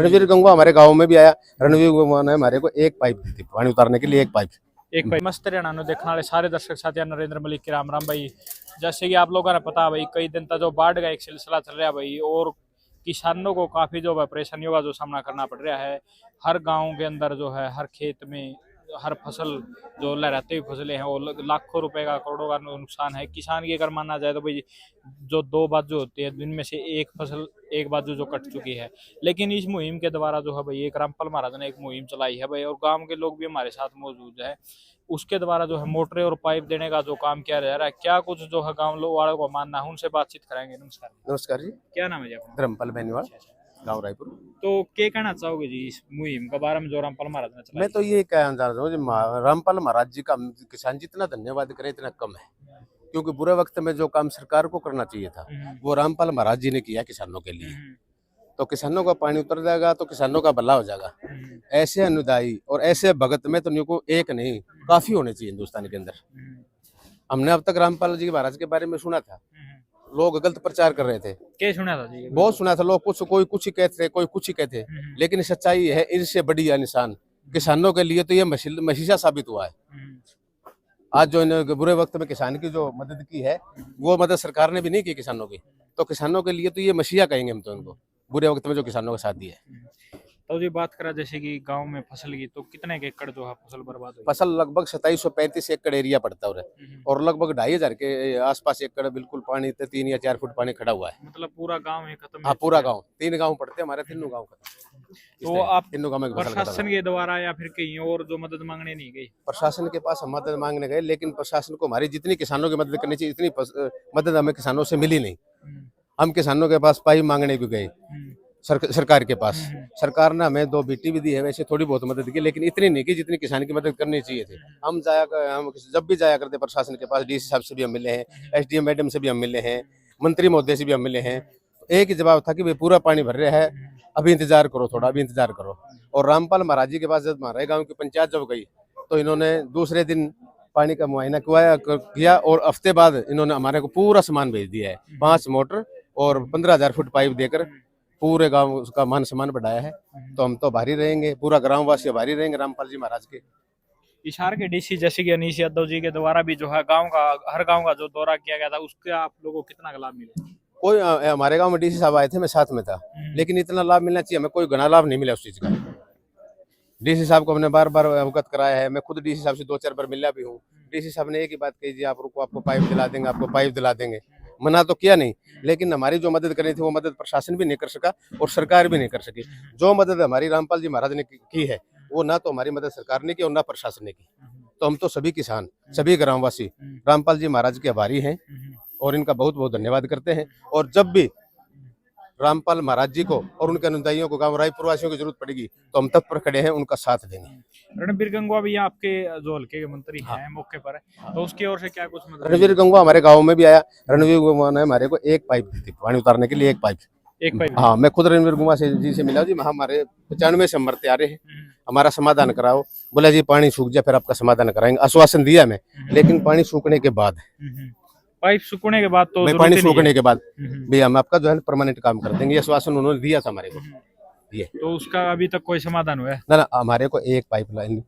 रणवीर गंगवा हमारे गांव में भी आया। रणवीर गंगवा ने हमारे को एक पाइप दी थी पानी उतारने के लिए, एक पाइप। मस्त हरियाणा देखने वाले सारे दर्शक साथी नरेंद्र मलिक के राम राम भाई। जैसे कि आप लोगों ने पता भाई कई दिन तक जो बाढ़ का एक सिलसिला चल रहा है भाई, और किसानों को काफी जो है परेशानियों का जो सामना करना पड़ रहा है। हर गांव के अंदर जो है हर खेत में हर फसल जो लहराती हुई फसलें हैं वो लाखों रुपए का करोड़ों का नुकसान है किसान की। अगर माना जाए तो भाई जो दो बाजू होती है दिन में से एक फसल एक बाजू जो कट चुकी है। लेकिन इस मुहिम के द्वारा जो है भाई एक रामपाल महाराज ने एक मुहिम चलाई है भाई, और गांव के लोग भी हमारे साथ मौजूद है। उसके द्वारा जो है मोटरें और पाइप देने का जो काम किया जा रहा है, क्या कुछ जो है गाँव लोग वालों को मानना है, उनसे बातचीत कराएंगे। नमस्कार। नमस्कार जी। क्या नाम है जी आपका? धर्मपाल बेनीवाल, गाँव रायपुर। तो क्या कहना चाहोगे जी इस मुहिम के बारे में जो रामपाल महाराज ने चलाई? मैं तो ये कहना चाह रहा हूँ रामपाल महाराज जी का किसान जितना धन्यवाद करें इतना कम है, क्योंकि बुरे वक्त में जो काम सरकार को करना चाहिए था वो रामपाल महाराज जी ने किया किसानों के लिए। तो किसानों का पानी उतर जाएगा तो किसानों का भला हो जाएगा। ऐसे अनुदायी और ऐसे भगत में तो को एक नहीं काफी होने चाहिए हिंदुस्तान के अंदर। हमने अब तक रामपाल जी महाराज के बारे में सुना था, लोग गलत प्रचार कर रहे थे। क्या सुना था जी? बहुत सुना था, लोग कोई कुछ ही कहते कोई कुछ ही कहते, लेकिन सच्चाई है इनसे बड़ी निशान किसानों के लिए तो ये मशीसा साबित हुआ है। आज जो इन्होंने बुरे वक्त में किसान की जो मदद की है वो मदद सरकार ने भी नहीं की किसानों की, तो किसानों के लिए तो ये मसीहा कहेंगे हम तो इनको, बुरे वक्त में जो किसानों का साथ दिया है। तो जी बात करा जैसे कि गांव में फसल की, तो कितने के एकड़ जो है फसल बर्बाद हुई? फसल लगभग 2735 एकड़ एरिया पड़ता है और लगभग 2500 के आसपास एकड़ बिल्कुल पानी 3 या 4 फुट पानी खड़ा हुआ है। मतलब पूरा गांव ही खत्म? हाँ पूरा गांव, 3 गांव पड़ते हैं हमारे, तीनों गांव खत्म। तो आप तीनों गांव में प्रशासन के द्वारा या फिर कहीं और जो मदद मांगने नहीं गई? प्रशासन के पास हम मदद मांगने गए, लेकिन प्रशासन को हमारी जितनी किसानों की मदद करनी चाहिए इतनी मदद हमें किसानों से मिली नहीं। हम किसानों के पास पाइप मांगने भी गए सरकार के पास, सरकार ने हमें 2 बीटी भी दी है, वैसे थोड़ी बहुत मदद की लेकिन इतनी नहीं की जितनी किसान की मदद करनी चाहिए थी। हम जब भी जाया करते प्रशासन के पास, डीसी साहब से भी हम मिले हैं, एसडीएम मैडम से भी हम मिले हैं, मंत्री महोदय से भी हम मिले हैं, एक ही जवाब था कि भाई पूरा पानी भर रहा है, अभी इंतजार करो, थोड़ा अभी इंतजार करो। और रामपाल महाराज जी के पास जब हमारे गाँव की पंचायत जब गई तो इन्होंने दूसरे दिन पानी का मुआयना किया और हफ्ते बाद इन्होंने हमारे को पूरा सामान भेज दिया है, 5 मोटर और 15,000 फुट पाइप देकर पूरे गांव उसका मान सम्मान बढ़ाया है। तो हम तो भारी रहेंगे, पूरा ग्राम वासी भारी रहेंगे रामपाल जी महाराज के। हिसार के डीसी जैसे कि अनीश यादव जी के द्वारा भी जो है गांव का हर गांव का जो दौरा किया गया था, उसके आप लोगों को कितना लाभ मिला? कोई हमारे गांव में डीसी साहब आए थे, मैं साथ में था, लेकिन इतना लाभ मिलना चाहिए, हमें कोई घना लाभ नहीं मिला उस चीज का। डीसी साहब को हमने बार बार अवगत कराया है, मैं खुद डीसी साहब से 2-4 बार मिला भी हूँ। डीसी साहब ने एक ही बात कही, जी आप रुको, आपको पाइप दिला देंगे, आपको पाइप दिला देंगे। मना तो किया नहीं, लेकिन हमारी जो मदद करनी थी वो मदद प्रशासन भी नहीं कर सका और सरकार भी नहीं कर सकी। जो मदद हमारी रामपाल जी महाराज ने की है वो ना तो हमारी मदद सरकार ने की और ना प्रशासन ने की। तो हम तो सभी किसान, सभी ग्रामवासी रामपाल जी महाराज के आभारी हैं और इनका बहुत बहुत धन्यवाद करते हैं। और जब भी रामपाल महाराज जी को और उनके अनुयायियों को गांव रायपुर वासियों की जरूरत पड़ेगी तो हम तत्पर खड़े हैं उनका साथ देंगे। रणबीर गंगवा भी आपके जो हल्के के मंत्री हैं मौके पर है, तो उसकी ओर से क्या कुछ मदद? रणवीर गंगवा हमारे गांव में भी आया। रणवीर गंगवा ने हमारे को एक पाइप दी थी पानी उतारने के लिए, एक पाइप। हाँ मैं खुद रणवीर गंगवा जी से मिला, जी हमारे 95 से मरते आ रहे हैं, हमारा समाधान कराओ। बोला जी पानी सूख जाए फिर आपका समाधान कराएंगे, आश्वासन दिया मैं, लेकिन पानी सूखने के बाद, पाइप सूखने के बाद, तो पानी सूखने के बाद भी हम आपका जो है परमानेंट काम कर देंगे, ये आश्वासन उन्होंने दिया था हमारे को। ये तो उसका अभी तक कोई समाधान हुआ है? ना, हमारे को एक पाइपलाइन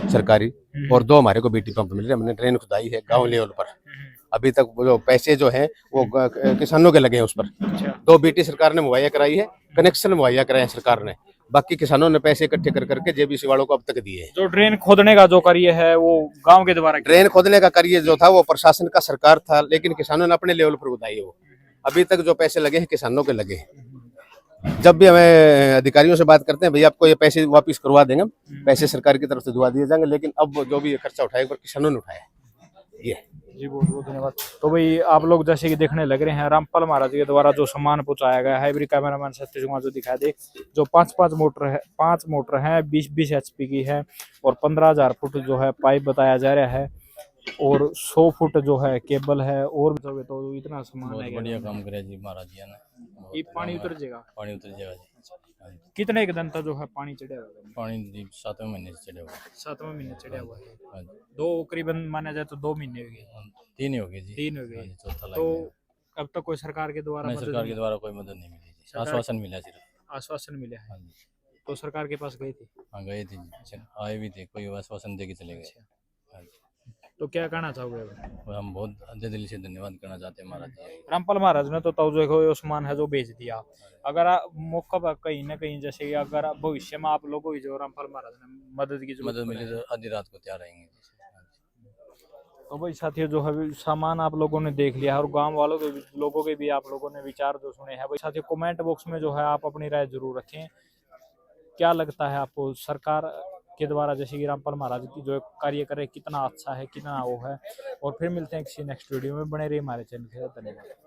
सरकारी और 2 हमारे को बीटी पंप मिल रहे हैं, हमने ड्रेन खुदाई है गांव लेवल पर। अभी तक जो पैसे जो हैं वो किसानों के लगे हैं उस पर। 2 बीटी सरकार ने मुहैया कराई है, कनेक्शन मुहैया कराए हैं सरकार ने, बाकी किसानों ने पैसे इकट्ठे कर करके जेबीसी वालों को अब तक दिए हैं। जो ड्रेन खोदने का जो कार्य है वो गांव के द्वारा? ड्रेन खोदने का कार्य जो था वो प्रशासन का सरकार था, लेकिन किसानों ने अपने लेवल पर खुदाई है वो। अभी तक जो पैसे लगे हैं किसानों के लगे हैं। जब भी हमें अधिकारियों से बात करते हैं भैया आपको ये पैसे वापस करवा देंगे, पैसे सरकार की तरफ से दुआ दिए जाएंगे, लेकिन अब जो भी खर्चा उठाएगा किसानों ने उठाया ये। जी बहुत बहुत धन्यवाद। तो भाई आप लोग जैसे कि देखने लग रहे हैं रामपाल महाराज के द्वारा जो सामान पहुंचाया गया है, कैमरामैन सत्य जो दिखा दे, जो 5 मोटर है, 5 मोटर है, 20-20 HP की है और 15,000 फुट जो है पाइप बताया जा रहा है और 100 फुट जो है केबल है। और तो इतना सामान है, बढ़िया काम करे जी महाराज जी ने। ये पानी उतर जाएगा? पानी उतर जाएगा जी। कितने एक दिन तक जो है पानी चढ़ा हुआ है? पानी जी 7वें महीने से चढ़ा हुआ है। 7वें महीने चढ़ा हुआ है। 2 करीबन माना जाए तो 2 महीने हो गए। 3 ही हो गए जी। 3 हो गए। चौथा तो अब तक कोई सरकार के द्वारा सरकार के द्वारा कोई मदद नहीं मिली जी, आश्वासन मिला सिर्फ। आश्वासन मिला है। तो सरकार के पास गए थे? हाँ गए थे जी, आए भी थे, कोई आश्वासन दे के चले गए। हाँ जी। तो क्या कहना चाहोगे अब? और हम बहुत दिल से धन्यवाद करना चाहते हैं महाराज जी। रामपाल महाराज ने तो तवजो को उस्मान है जो भेज दिया। अगर मौका पर कहीं ना कहीं जैसे कि अगर भविष्य में आप लोगों की जो रामपाल महाराज ने मदद की जरूरत मदद मिले पड़े, तो आधी रात को तैयार रहेंगे जी। हाँ जी। तो भाई साथियों जो है सामान आप लोगों ने देख लिया है और गांव वालों के लोगों के भी आप लोगों ने विचार जो सुने हैं। भाई साथियों कमेंट बॉक्स में जो है आप अपनी राय जरूर रखें। क्या लगता है आपको सरकार के द्वारा जैसे कि रामपाल महाराज की जो कार्य करे कितना अच्छा है, कितना वो है। और फिर मिलते हैं किसी नेक्स्ट वीडियो में, बने रहिए हमारे चैनल के साथ। धन्यवाद।